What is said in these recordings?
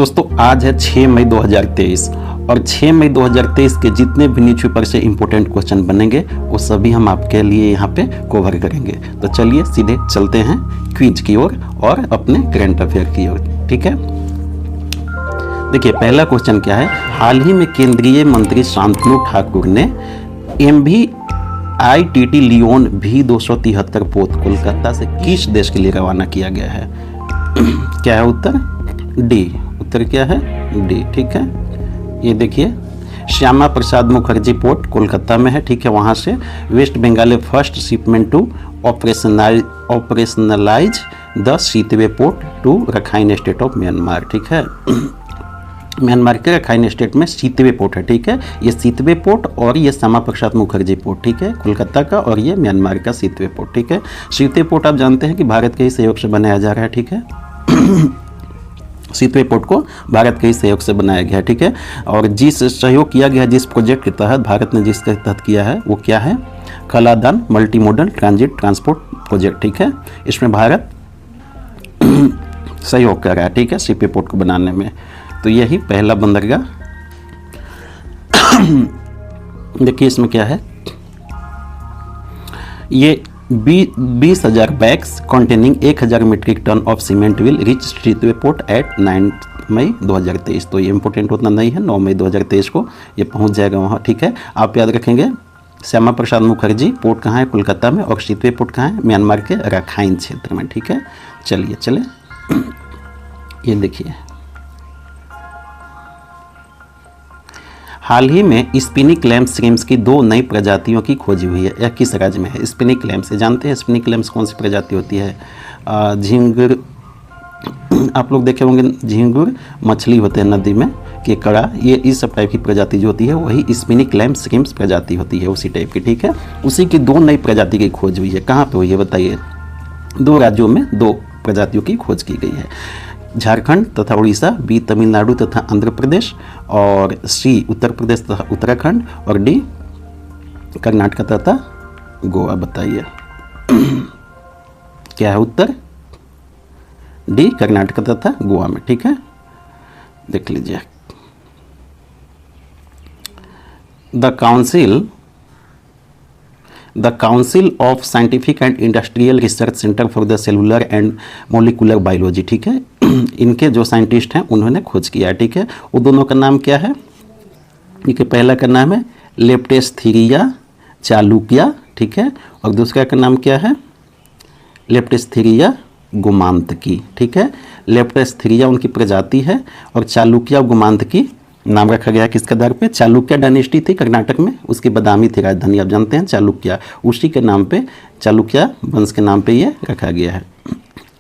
दोस्तों आज है 6 मई 2023 और 6 मई 2023 के जितने भी न्यूज़पेपर से इंपॉर्टेंट क्वेश्चन बनेंगे वो सभी हम आपके लिए यहाँ पे कवर करेंगे। तो चलिए सीधे चलते हैं क्विज की ओर और अपने करंट अफेयर की ओर। ठीक है, देखिए पहला क्वेश्चन क्या है। हाल ही में केंद्रीय मंत्री शांतनु ठाकुर ने MV-ITT लियोन V273 पोत कोलकाता से किस देश के लिए रवाना किया गया है? क्या है उत्तर? डी। उत्तर क्या है? डी। ठीक है, ये देखिए श्यामा प्रसाद मुखर्जी पोर्ट कोलकाता में है। ठीक है, वहाँ से West Bengal first shipment to operationalise the Sittwe port to Rakhine state of Myanmar. ठीक है, म्यांमार के रखाइन स्टेट में सीतवे पोर्ट है। ठीक है, ये सीतवे पोर्ट और ये श्यामा प्रसाद मुखर्जी पोर्ट, ठीक है, कोलकाता का, और ये म्यांमार का सीतवे पोर्ट। ठीक है, सीतवे पोर्ट आप जानते हैं कि भारत के ही सहयोग से बनाया जा रहा है। ठीक है, सीतवे पोर्ट को भारत के ही सहयोग से बनाया गया है। ठीक है, और जिस सहयोग किया गया है, जिस प्रोजेक्ट के तहत भारत ने जिसके तहत किया है वो क्या है? Kaladan multi modal transit transport project. ठीक है, इसमें भारत सहयोग कर रहा है। ठीक है, सीतवे पोर्ट को बनाने में। तो यही पहला बंदरगाह। देखिए इसमें क्या है, ये 20,000 bags containing 1,000 metric ton of cement will reach Sittwe port at 9 May 2023। तो ये इंपॉर्टेंट उतना नहीं है, 9 मई 2023 को ये पहुंच जाएगा वहाँ। ठीक है, आप याद रखेंगे श्यामा प्रसाद मुखर्जी पोर्ट कहाँ है? कोलकाता में। और सीतवे पोर्ट कहाँ है? म्यांमार के रखाइन क्षेत्र में। ठीक है, चलिए चले ये देखिए हाल ही में स्पिनी क्लैम्प श्रिम्प्स की 2 नई प्रजातियों की खोज हुई है। यह किस राज्य में है? स्पिनी क्लैम्प्स जानते हैं? स्पिनी क्लैम्प्स कौन सी प्रजाति होती है? झींगुर, आप लोग देखे होंगे झींगुर मछली होते हैं नदी में, केकड़ा, ये इस सब टाइप की प्रजाति जो होती है वही स्पिनी क्लैम्प श्रिम्प्स प्रजाति होती है, उसी टाइप की। ठीक है, उसी की 2 नई प्रजाति की खोज हुई है। कहाँ पे हुई है बताइए? 2 राज्यों में 2 प्रजातियों की खोज की गई है, झारखंड तथा उड़ीसा, बी तमिलनाडु तथा आंध्र प्रदेश, और सी उत्तर प्रदेश तथा उत्तराखंड, और डी कर्नाटक तथा गोवा। बताइए क्या है उत्तर? डी कर्नाटक तथा गोवा में। ठीक है, देख लीजिए the council of scientific and industrial research centre for the cellular and molecular biology. ठीक है, इनके जो साइंटिस्ट हैं उन्होंने खोज किया है। ठीक है, वो दोनों का नाम क्या है? इनके पहला का नाम है लेप्टेस्थीरिया चालुक्या। ठीक है, और दूसरा का नाम क्या है? लेप्टेस्थीरिया गोमांतकी। ठीक है, लेप्टेस्थीरिया उनकी प्रजाति है और चालुक्या गोमांतकी नाम रखा गया है किसके आधार पे? चालुक्य डायनेस्टी थी कर्नाटक में, उसकी बदामी थी राजधानी, आप जानते हैं चालुक्य, उसी के नाम पे चालुक्य वंश के नाम पे ये रखा गया है।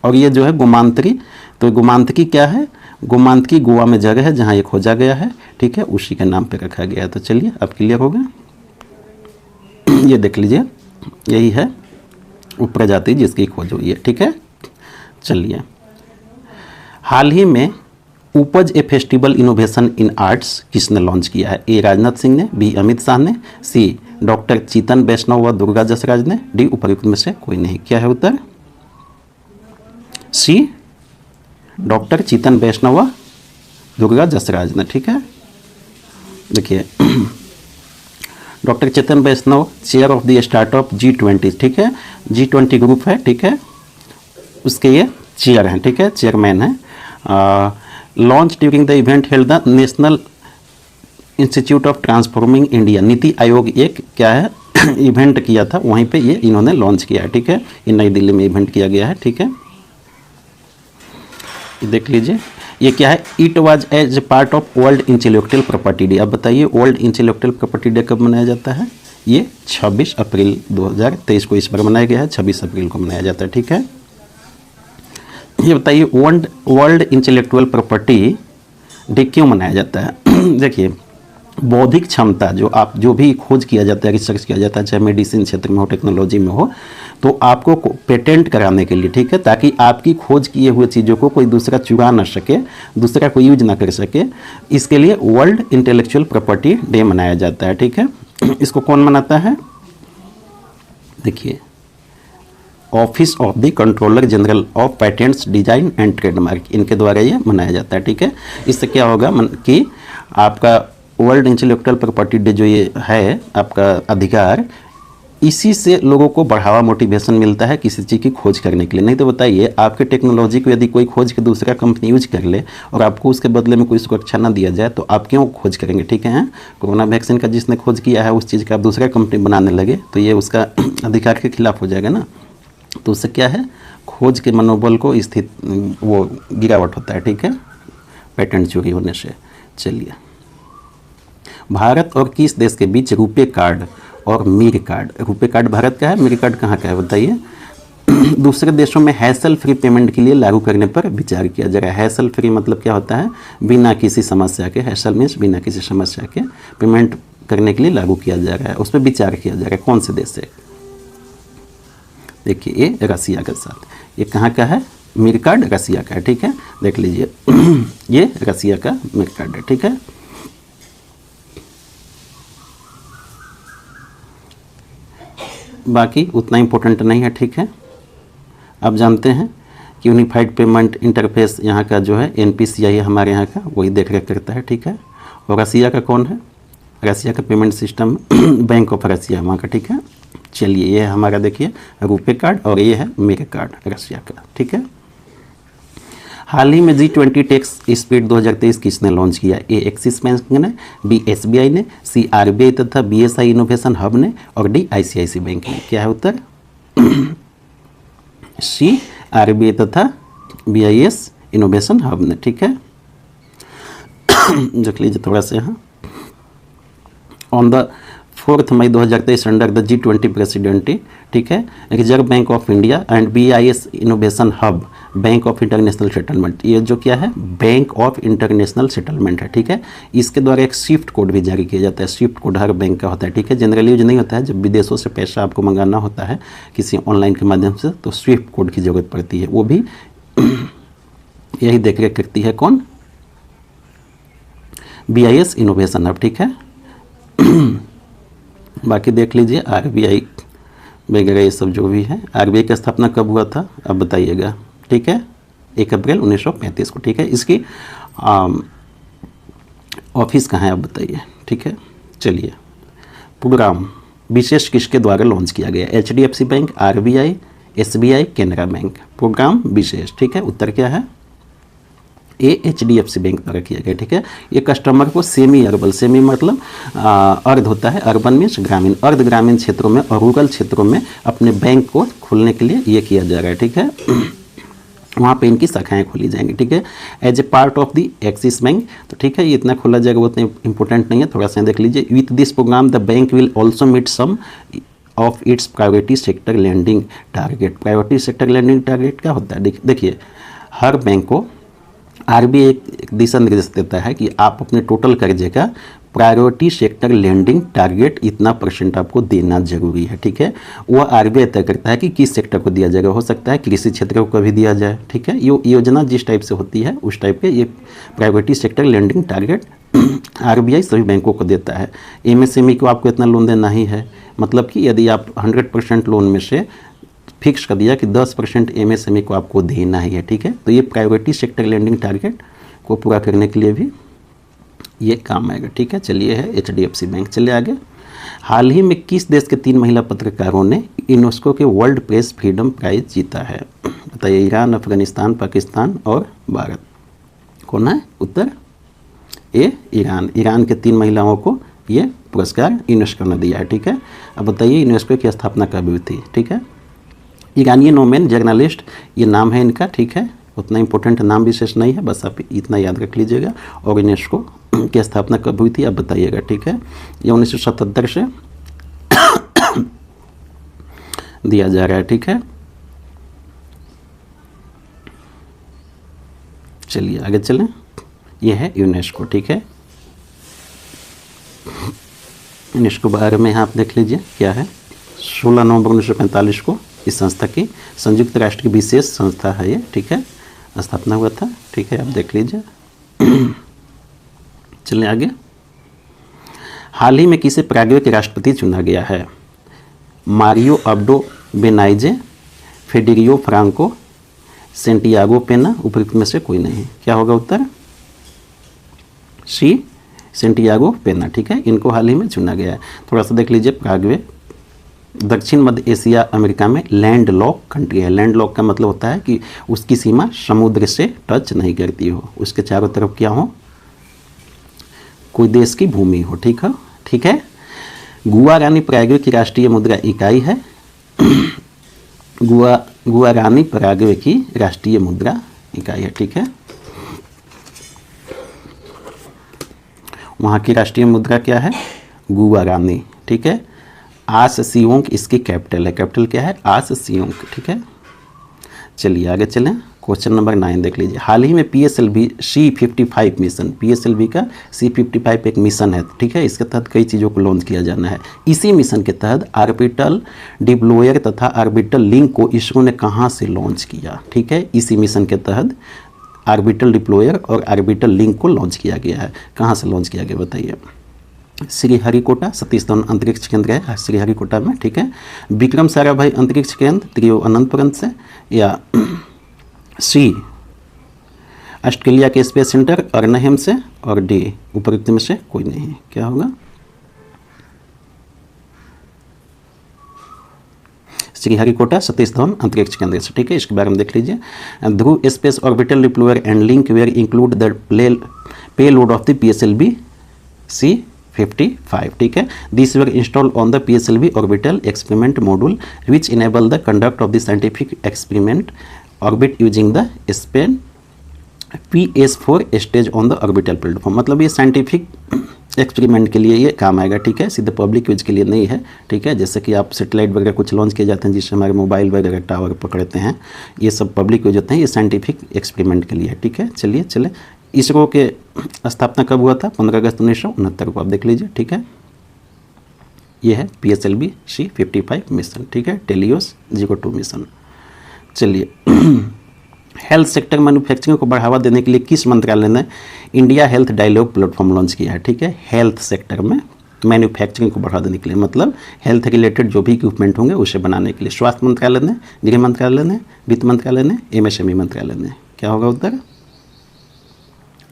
और ये जो है गोमांतरी, तो गोमांतकी क्या है? गोमांतकी गोवा में जगह है जहाँ ये खोजा गया है। ठीक है, उसी के नाम पे रखा गया है। तो चलिए अब क्लियर हो गया। ये देख लीजिए यही है वो प्रजाति जिसकी खोज हुई है। ठीक है, चलिए हाल ही में उपज ए फेस्टिवल इनोवेशन इन आर्ट्स किसने लॉन्च किया है? ए राजनाथ सिंह ने, बी अमित शाह ने, सी डॉक्टर चेतन वैष्णव व दुर्गा जसराज ने, डी उपयुक्त में से कोई नहीं। क्या है उत्तर? सी डॉक्टर चेतन वैष्णव व दुर्गा जसराज ने। ठीक है, देखिए doctor Chetan Vaishnav chair of the startup G20। ठीक है, G20 ग्रुप है। ठीक है, उसके ये चेयर हैं। ठीक है, चेयरमैन है। Launch during the event held the national institute of transforming India. NITI Aayog एक क्या है इवेंट किया था, वहीं पे ये इन्होंने लॉन्च किया है। ठीक है, ये नई दिल्ली में इवेंट किया गया है। ठीक है, देख लीजिए ये क्या है? It was as part of world intellectual property day. अब बताइए वर्ल्ड इंटेलेक्चुअल प्रॉपर्टी डे कब मनाया जाता है? ये 26 अप्रैल 2023 को इस बार मनाया गया है, 26 अप्रैल को मनाया जाता है। ठीक है, ये बताइए वर्ल्ड इंटेलेक्चुअल प्रॉपर्टी डे क्यों मनाया जाता है? देखिए बौद्धिक क्षमता जो भी खोज किया जाता है, रिसर्च किया जाता है, चाहे मेडिसिन क्षेत्र में हो, टेक्नोलॉजी में हो, तो आपको पेटेंट कराने के लिए। ठीक है, ताकि आपकी खोज किए हुए चीज़ों को कोई दूसरा चुरा ना सके, दूसरा कोई यूज ना कर सके, इसके लिए वर्ल्ड इंटेलेक्चुअल प्रॉपर्टी डे मनाया जाता है। ठीक है, इसको कौन मनाता है? देखिए office of the controller general of patents design and trademark, इनके द्वारा ये मनाया जाता है। ठीक है, इससे क्या होगा कि आपका वर्ल्ड इंटेलेक्चुअल प्रॉपर्टी डे जो ये है आपका अधिकार, इसी से लोगों को बढ़ावा मोटिवेशन मिलता है किसी चीज़ की खोज करने के लिए। नहीं तो बताइए, आपके टेक्नोलॉजी को यदि कोई खोज के दूसरा कंपनी यूज कर ले और आपको उसके बदले में कोई सुरक्षा ना दिया जाए तो आप क्यों खोज करेंगे। ठीक है, कोरोना वैक्सीन का जिसने खोज किया है उस चीज़ का आप दूसरा कंपनी बनाने लगे तो ये उसका अधिकार के खिलाफ हो जाएगा ना। तो उससे क्या है, खोज के मनोबल को स्थित वो गिरावट होता है। ठीक है, पेटेंट चोरी होने से। चलिए, भारत और किस देश के बीच रुपे कार्ड और मीर कार्ड, रुपे कार्ड भारत का है, मीर कार्ड कहाँ का है बताइए, दूसरे देशों में हैसल फ्री पेमेंट के लिए लागू करने पर विचार किया जा रहा है। हैसल फ्री मतलब क्या होता है, बिना किसी समस्या के, हैसल मीन्स बिना किसी समस्या के पेमेंट करने के लिए लागू किया जा रहा है, उस पर विचार किया जा रहा है। कौन से देश से, देखिए ये रसिया के साथ। ये कहाँ का है, मीर कार्ड रसिया का है। ठीक है, देख लीजिए ये रसिया का मीर कार्ड है। ठीक है, बाकी उतना इम्पोर्टेंट नहीं है। ठीक है, आप जानते हैं कि यूनिफाइड पेमेंट इंटरफेस यहाँ का जो है NPCI है हमारे यहाँ का, वही देख रेख करता है। ठीक है, और रसिया का कौन है, रसिया का payment system bank of Russia वहाँ का। ठीक है, चलिए ये है हमारा, देखिए रुपे कार्ड और ये है मीर कार्ड रसिया का। ठीक है, हाल ही में G20 टैक्स स्पीड 2023 किसने लॉन्च किया, ए एक्सिस बैंक ने, बी SBI ने, सी RBI तथा BSI इनोवेशन हब ने और डी ICICI बैंक ने। क्या है उत्तर, सी RBI तथा BIS इनोवेशन हब ने। ठीक है, देख लीजिए थोड़ा सा यहाँ, ऑन द 4 मई 2023 अंडर द G20 प्रेसिडेंटी। ठीक है, reserve bank of India and BIS innovation hub bank of international settlement, ये जो क्या है बैंक ऑफ इंटरनेशनल सेटलमेंट है। ठीक है, इसके द्वारा एक स्विफ्ट कोड भी जारी किया जाता है। स्विफ्ट कोड हर बैंक का होता है। ठीक है, जनरली यूज नहीं होता है, जब विदेशों से पैसा आपको मंगाना होता है किसी ऑनलाइन के माध्यम से तो स्विफ्ट कोड की जरूरत पड़ती है, वो भी यही देख रेख करती है कौन, BIS इनोवेशन हब। ठीक है, बाकी देख लीजिए RBI वगैरह ये सब जो भी है। RBI की स्थापना कब हुआ था अब बताइएगा। ठीक है, 1 अप्रैल 1935 को। ठीक है, इसकी ऑफिस कहाँ है अब बताइए। ठीक है, चलिए, प्रोग्राम विशेष किसके द्वारा लॉन्च किया गया, HDFC bank, RBI, SBI, Canara bank. Programme विशेष। ठीक है, उत्तर क्या है, ये HDFC बैंक द्वारा किया गया। ठीक है, ये कस्टमर को सेमी अर्बन, सेमी मतलब अर्ध होता है, अर्बन मीन्स ग्रामीण, अर्ध ग्रामीण क्षेत्रों में और रूरल क्षेत्रों में अपने बैंक को खोलने के लिए ये किया जा रहा है। ठीक है, वहाँ पे इनकी शाखाएं खोली जाएंगी। ठीक है, as a part of the Axis bank. तो ठीक है, ये इतना खोला जाएगा वो उतना इंपॉर्टेंट नहीं है, थोड़ा सा देख लीजिए। With this programme the bank will also meet some of its priority sector lending target. Priority sector lending target क्या होता है, देखिए हर बैंक को RBI एक दिशा निर्देश देता है कि आप अपने टोटल कर्जे का प्रायोरिटी सेक्टर लेंडिंग टारगेट इतना % आपको देना जरूरी है। ठीक है, वह RBI तय करता है कि किस सेक्टर को दिया जाएगा। हो सकता है कृषि क्षेत्र को कभी दिया जाए। ठीक है, ये योजना जिस टाइप से होती है उस टाइप के ये priority sector lending target RBI सभी बैंकों को देता है। MSME को आपको इतना लोन देना ही है, मतलब कि यदि आप 100% लोन में से फिक्स कर दिया कि 10% MSME को आपको देना ही है। ठीक है, तो ये प्रायोरिटी सेक्टर लेंडिंग टारगेट को पूरा करने के लिए भी ये काम आएगा। ठीक है, चलिए है HDFC बैंक। चलिए आगे, हाल ही में किस देश के 3 महिला पत्रकारों ने यूनेस्को के वर्ल्ड प्रेस फ्रीडम प्राइज जीता है बताइए, ईरान, अफगानिस्तान, पाकिस्तान और भारत। कौन है उत्तर, ए ईरान। ईरान के 3 महिलाओं को ये पुरस्कार यूनेस्को ने दिया है। ठीक है, अब बताइए यूनेस्को की स्थापना कब हुई थी। ठीक है, ईरानी नोमेन जर्नलिस्ट ये नाम है इनका। ठीक है, उतना इंपॉर्टेंट नाम विशेष नहीं है, बस आप इतना याद रख लीजिएगा। और यूनेस्को की स्थापना कब हुई थी आप बताइएगा। ठीक है, ये 1977 से दिया जा रहा है। ठीक है, चलिए आगे चलें, ये है यूनेस्को। ठीक है, यूनेस्को बारे में आप देख लीजिए क्या है। 16 नवंबर 1945 को इस संस्था की संयुक्त राष्ट्र की विशेष संस्था है ये। ठीक है, स्थापना हुआ था। ठीक है, आप देख लीजिए। चलिए आगे, हाल ही में किसे पैराग्वे के राष्ट्रपति चुना गया है, मारियो अब्डो बेनाइजे, फेडेरियो फ्रांको, सेंटियागो पेना, उपयुक्त में से कोई नहीं। क्या होगा उत्तर? सी, सेंटियागो पेना। ठीक है, इनको हाल ही में चुना गया है। थोड़ा सा देख लीजिए, पराग्वे दक्षिण मध्य एशिया अमेरिका में लैंड लॉक कंट्री है। लैंड लॉक का मतलब होता है कि उसकी सीमा समुद्र से टच नहीं करती हो, उसके चारों तरफ क्या हो, कोई देश की भूमि हो। ठीक है। गुआरानी पराग्वे की राष्ट्रीय मुद्रा इकाई है। गुआरानी पराग्वे की राष्ट्रीय मुद्रा इकाई है। ठीक है, वहाँ की राष्ट्रीय मुद्रा क्या है? गुआरानी। ठीक है, आस सियोंग इसकी कैपिटल है। कैपिटल क्या है? आस सियोंग। ठीक है, चलिए आगे चलें। क्वेश्चन नंबर 9 देख लीजिए। हाल ही में PSLV C55 मिशन, PSLV का C55 एक मिशन है। ठीक है, इसके तहत कई चीज़ों को लॉन्च किया जाना है। इसी मिशन के तहत ऑर्बिटल डिप्लॉयर तथा ऑर्बिटल लिंक को इसरो ने कहाँ से लॉन्च किया? ठीक है, इसी मिशन के तहत ऑर्बिटल डिप्लॉयर और ऑर्बिटल लिंक को लॉन्च किया गया है। कहाँ से लॉन्च किया गया बताइए? श्रीहरिकोटा सतीश धवन अंतरिक्ष केंद्र है श्रीहरिकोटा में। ठीक है, विक्रम साराभाई अंतरिक्ष केंद्र तिरुवनंतपुरम से, या सी ऑस्ट्रेलिया के स्पेस सेंटर अर्नहेम से, और डी उपयुक्त में से कोई नहीं। क्या होगा? श्रीहरिकोटा सतीश धवन अंतरिक्ष केंद्र से। ठीक है, इसके बारे में देख लीजिए। Dhruva space orbital deployer and link were include the payload of the PSLV C55। ठीक है, this were installed on the PSLV orbital experiment module which enable the conduct of the scientific experiment orbit using the spent PS4 stage on the orbital platform. मतलब ये scientific experiment के लिए ये काम आएगा। ठीक है, सीधे पब्लिक यूज के लिए नहीं है। ठीक है, जैसे कि आप सेटेलाइट वगैरह कुछ लॉन्च किए जाते हैं जिससे हमारे मोबाइल वगैरह टावर पकड़ते हैं, ये सब पब्लिक यूज होते हैं, ये साइंटिफिक एक्सपेरिमेंट के लिए है। ठीक है, चलिए चले। इसरो के स्थापना कब हुआ था? 15 अगस्त 1969 को। आप देख लीजिए। ठीक है, ये है PSLV C55 मिशन। ठीक है, टेलियोस GO2 मिशन। चलिए, हेल्थ सेक्टर मैन्युफैक्चरिंग को बढ़ावा देने के लिए किस मंत्रालय ने India health dialogue platform launch किया है? ठीक है, हेल्थ सेक्टर में मैन्युफैक्चरिंग को बढ़ावा देने के लिए, मतलब हेल्थ रिलेटेड जो भी इक्विपमेंट होंगे उसे बनाने के लिए स्वास्थ्य मंत्रालय ने, गृह मंत्रालय ने, वित्त मंत्रालय ने, MSME मंत्रालय ने। क्या होगा उत्तर?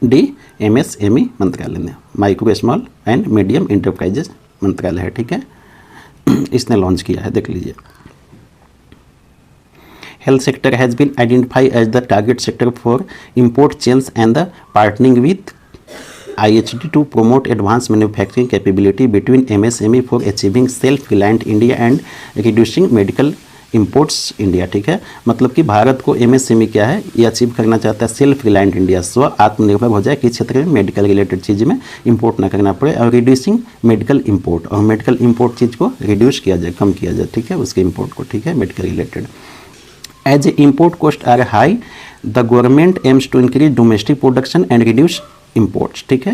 डी, MSME मंत्रालय ने, micro small and medium enterprises मंत्रालय है। ठीक है, इसने लॉन्च किया है। देख लीजिए। Health sector has been identified as the target sector for import chains and the partnering with IHD to promote advanced manufacturing capability between MSME for achieving self-reliant India and reducing medical imports India। ठीक है, मतलब कि भारत को MSME क्या है, ये achieve करना चाहता है सेल्फ रिलायंट इंडिया, स्व आत्मनिर्भर हो जाए किस क्षेत्र में? मेडिकल रिलेटेड चीज़ में इंपोर्ट ना करना पड़े, और रिड्यूसिंग मेडिकल इंपोर्ट, और मेडिकल इंपोर्ट चीज़ को रिड्यूस किया जाए, कम किया जाए। ठीक है, उसके इंपोर्ट को। ठीक है, medical related. As import costs are high, the government aims to increase domestic production and reduce imports। ठीक है,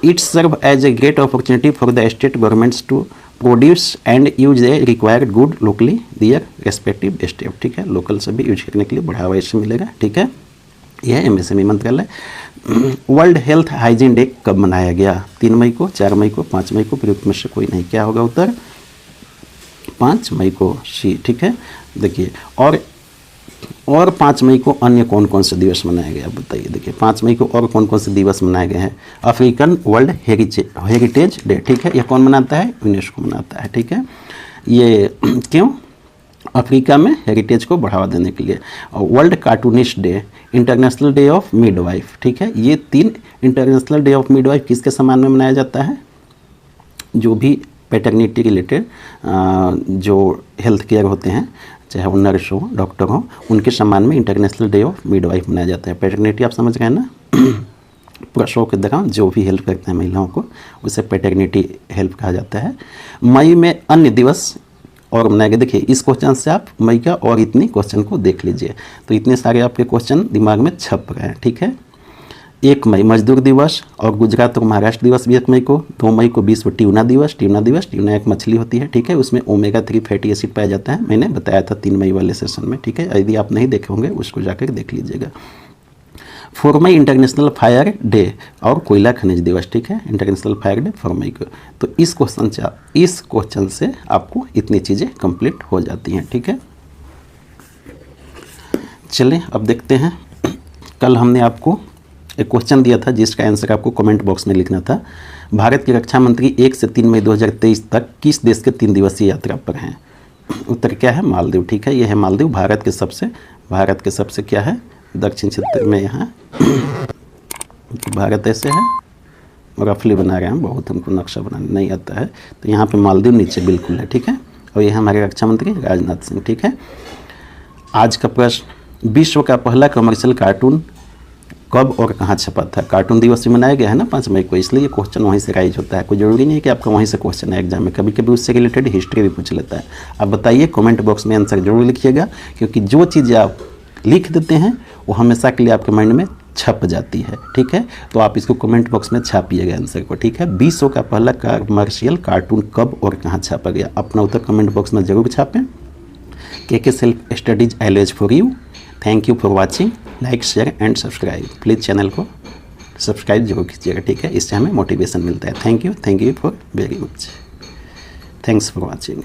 it serves as a great opportunity for the state governments to produce and use the required good locally their respective state। ठीक है, local से भी use करने के लिए बढ़ावा इससे मिलेगा। ठीक है, यह MSME मंत्रालय। वर्ल्ड हेल्थ हाइजीन डे कब मनाया गया? 3 मई को, 4 मई को, 5 मई को, प्रयुक्त में से कोई नहीं। क्या होगा उत्तर? 5 मई को, सी। ठीक है, देखिए। और 5 मई को अन्य कौन कौन से दिवस मनाया गया बताइए? देखिए, 5 मई को और कौन कौन से दिवस मनाए गए हैं? African world heritage day. ठीक है, यह कौन मनाता है? यूनेस्को मनाता है। ठीक है, ये क्यों? अफ्रीका में हेरिटेज को बढ़ावा देने के लिए। World cartoonist day, international day of midwife. ठीक है, ये 3 इंटरनेशनल डे ऑफ मिडवाइफ किसके सम्मान में मनाया जाता है? जो भी पैटर्निटी रिलेटेड जो हेल्थ केयर होते हैं, चाहे वो नर्स हो, डॉक्टर हो, उनके सम्मान में इंटरनेशनल डे ऑफ मिडवाइफ मनाया जाता है। पैटर्निटी आप समझ गए ना? प्रसव के दौरान जो भी हेल्प करते हैं महिलाओं को, उसे पैटर्निटी हेल्प कहा जाता है। मई में अन्य दिवस और मनाया गया। देखिए, इस क्वेश्चन से आप मई का और इतनी क्वेश्चन को देख लीजिए, तो इतने सारे आपके क्वेश्चन दिमाग में छप गए हैं। ठीक है, 1 मई मजदूर दिवस, और गुजरात और महाराष्ट्र दिवस भी 1 मई को। 2 मई को विश्व ट्यूना दिवस। ट्यूना एक मछली होती है। ठीक है, उसमें ओमेगा-3 फैटी एसिड पाया जाता है। मैंने बताया था 3 मई वाले सेशन में। ठीक है, यदि आप नहीं देखे होंगे उसको जाकर देख लीजिएगा। 4 मई इंटरनेशनल फायर डे और कोयला खनिज दिवस। ठीक है, इंटरनेशनल फायर डे 4 मई को। तो इस क्वेश्चन से आपको इतनी चीज़ें कंप्लीट हो जाती हैं। ठीक है, चलें अब देखते हैं, कल हमने आपको एक क्वेश्चन दिया था जिसका आंसर आपको कमेंट बॉक्स में लिखना था। भारत के रक्षा मंत्री 1 से 3 मई 2023 तक किस देश के 3 दिवसीय यात्रा पर हैं? उत्तर क्या है? मालदीव। ठीक है, यह है मालदीव, भारत के सबसे क्या है, दक्षिण क्षेत्र में। यहाँ भारत ऐसे है, रफली बना रहे हैं, बहुत हमको नक्शा बनाना नहीं आता है, तो यहाँ पे मालदीव नीचे बिल्कुल है। ठीक है, और ये हमारे रक्षा मंत्री राजनाथ सिंह। ठीक है, आज का प्रश्न, विश्व का पहला कमर्शियल कार्टून कब और कहाँ छपा था? कार्टून दिवस भी मनाया गया है ना 5 मई को, इसलिए क्वेश्चन वहीं से राइज होता है। कोई ज़रूरी नहीं है कि आपका वहीं से क्वेश्चन है एग्जाम में, कभी कभी उससे रिलेटेड हिस्ट्री भी पूछ लेता है। आप बताइए, कमेंट बॉक्स में आंसर जरूर लिखिएगा, क्योंकि जो चीज़ें आप लिख देते हैं वो हमेशा के लिए आपके माइंड में छप जाती है। ठीक है, तो आप इसको कमेंट बॉक्स में छापिएगा आंसर को। ठीक है, विश्व का पहला कमर्शियल कार्टून कब और कहाँ छापा गया? अपना उत्तर कमेंट बॉक्स में जरूर छापें। के self studies always for you. Thank you for watching. Like, share and subscribe. Please channel को सब्सक्राइब जरूर कीजिएगा। ठीक है, इससे हमें मोटिवेशन मिलता है। Thank you for very much. Thanks for watching.